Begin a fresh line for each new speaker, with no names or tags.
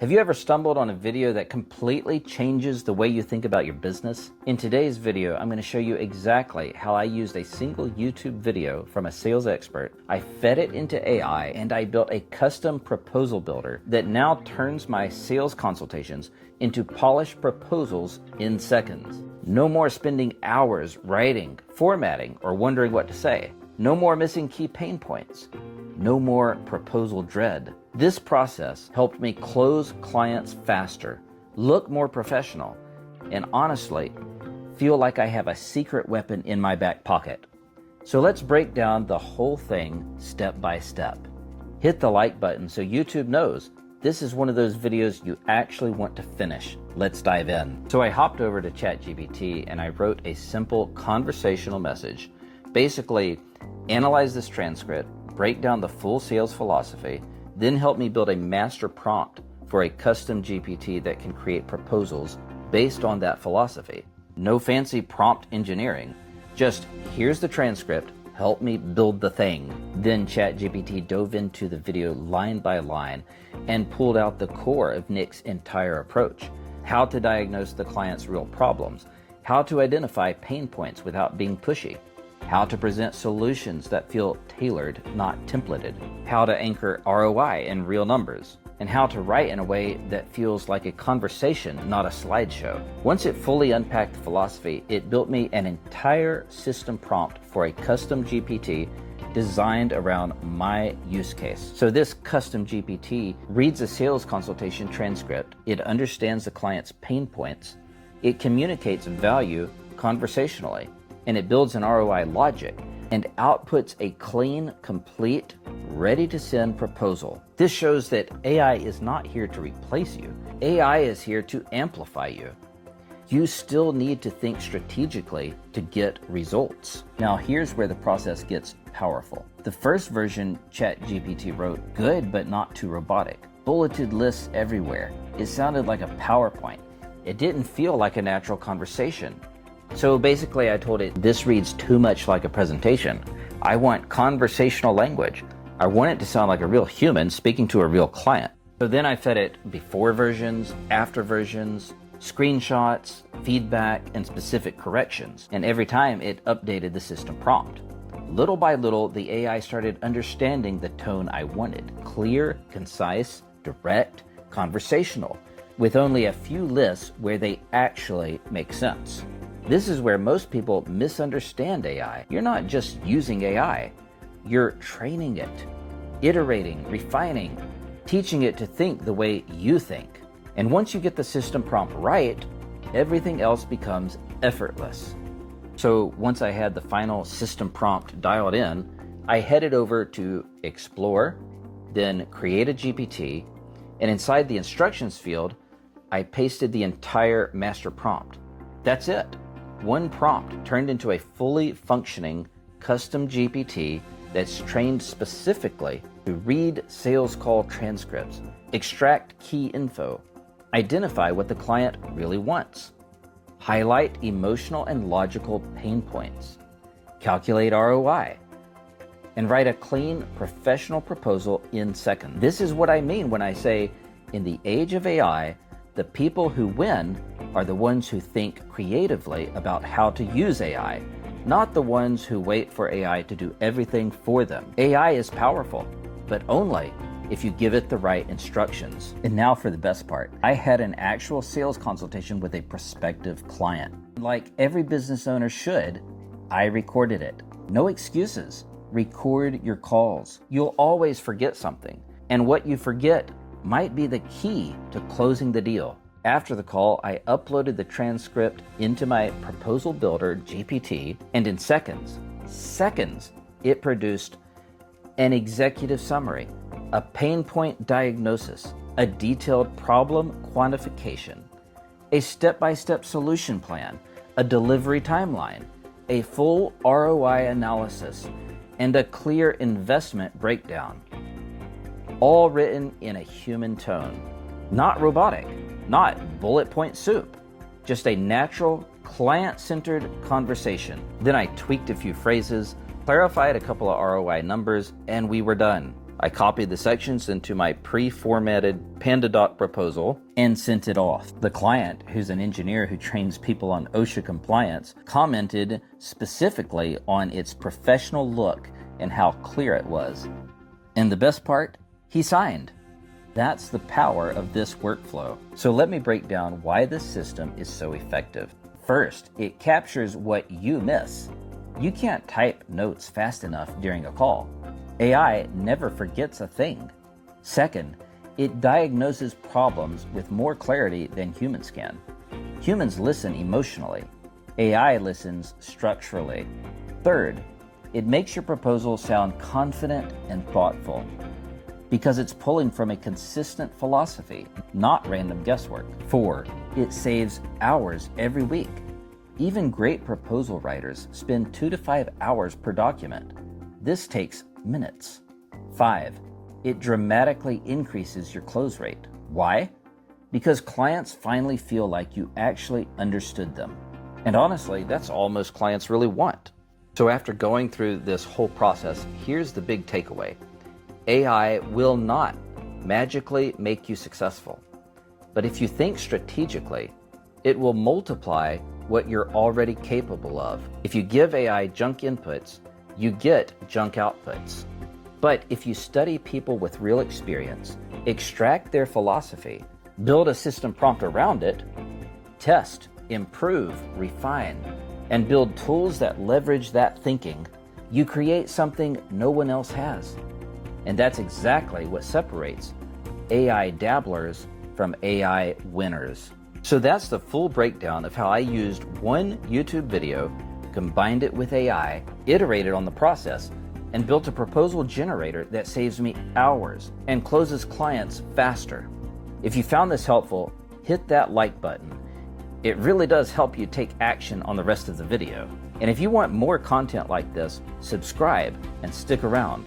Have you ever stumbled on a video that completely changes the way you think about your business? In today's video, I'm going to show you exactly how I used a single YouTube video from a sales expert. I fed it into AI and I built a custom proposal builder that now turns my sales consultations into polished proposals in seconds. No more spending hours writing, formatting, or wondering what to say. No more missing key pain points. No more proposal dread. This process helped me close clients faster, look more professional, and honestly, feel like I have a secret weapon in my back pocket. So let's break down the whole thing step by step. Hit the like button so YouTube knows this is one of those videos you actually want to finish. Let's dive in. So I hopped over to ChatGPT and I wrote a simple conversational message. Basically, analyze this transcript, break down the full sales philosophy, then help me build a master prompt for a custom GPT that can create proposals based on that philosophy. No fancy prompt engineering, just here's the transcript, help me build the thing. Then ChatGPT dove into the video line by line and pulled out the core of Nick's entire approach. How to diagnose the client's real problems, how to identify pain points without being pushy, how to present solutions that feel tailored, not templated, how to anchor ROI in real numbers, and how to write in a way that feels like a conversation, not a slideshow. Once it fully unpacked the philosophy, it built me an entire system prompt for a custom GPT designed around my use case. So this custom GPT reads a sales consultation transcript, it understands the client's pain points, it communicates value conversationally, and it builds an ROI logic and outputs a clean, complete, ready-to-send proposal. This shows that AI is not here to replace you. AI is here to amplify you. You still need to think strategically to get results. Now, here's where the process gets powerful. The first version ChatGPT wrote good, but not too robotic. Bulleted lists everywhere. It sounded like a PowerPoint. It didn't feel like a natural conversation. So basically I told it, this reads too much like a presentation. I want conversational language. I want it to sound like a real human speaking to a real client. So then I fed it before versions, after versions, screenshots, feedback, and specific corrections. And every time it updated the system prompt. Little by little, the AI started understanding the tone I wanted. Clear, concise, direct, conversational, with only a few lists where they actually make sense. This is where most people misunderstand AI. You're not just using AI, you're training it, iterating, refining, teaching it to think the way you think. And once you get the system prompt right, everything else becomes effortless. So once I had the final system prompt dialed in, I headed over to Explore, then Create a GPT, and inside the instructions field, I pasted the entire master prompt. That's it. One prompt turned into a fully functioning custom GPT that's trained specifically to read sales call transcripts, extract key info, identify what the client really wants, highlight emotional and logical pain points, calculate ROI, and write a clean, professional proposal in seconds. This is what I mean when I say, in the age of AI, the people who win are the ones who think creatively about how to use AI, not the ones who wait for AI to do everything for them. AI is powerful, but only if you give it the right instructions. And now for the best part. I had an actual sales consultation with a prospective client. Like every business owner should, I recorded it. No excuses. Record your calls. You'll always forget something, and what you forget might be the key to closing the deal. After the call, I uploaded the transcript into my proposal builder GPT, and in seconds, it produced an executive summary, a pain point diagnosis, a detailed problem quantification, a step-by-step solution plan, a delivery timeline, a full ROI analysis, and a clear investment breakdown. All written in a human tone. Not robotic, not bullet point soup, just a natural, client-centered conversation. Then I tweaked a few phrases, clarified a couple of ROI numbers, and we were done. I copied the sections into my pre-formatted PandaDoc proposal and sent it off. The client, who's an engineer who trains people on OSHA compliance, commented specifically on its professional look and how clear it was. And the best part, he signed. That's the power of this workflow. So let me break down why this system is so effective. First, it captures what you miss. You can't type notes fast enough during a call. AI never forgets a thing. Second, it diagnoses problems with more clarity than humans can. Humans listen emotionally. AI listens structurally. Third, it makes your proposal sound confident and thoughtful because it's pulling from a consistent philosophy, not random guesswork. 4, it saves hours every week. Even great proposal writers spend 2 to 5 hours per document. This takes minutes. 5, it dramatically increases your close rate. Why? Because clients finally feel like you actually understood them. And honestly, that's all most clients really want. So after going through this whole process, here's the big takeaway. AI will not magically make you successful. But if you think strategically, it will multiply what you're already capable of. If you give AI junk inputs, you get junk outputs. But if you study people with real experience, extract their philosophy, build a system prompt around it, test, improve, refine, and build tools that leverage that thinking, you create something no one else has. And that's exactly what separates AI dabblers from AI winners. So that's the full breakdown of how I used one YouTube video, combined it with AI, iterated on the process, and built a proposal generator that saves me hours and closes clients faster. If you found this helpful, hit that like button. It really does help you take action on the rest of the video. And if you want more content like this, subscribe and stick around.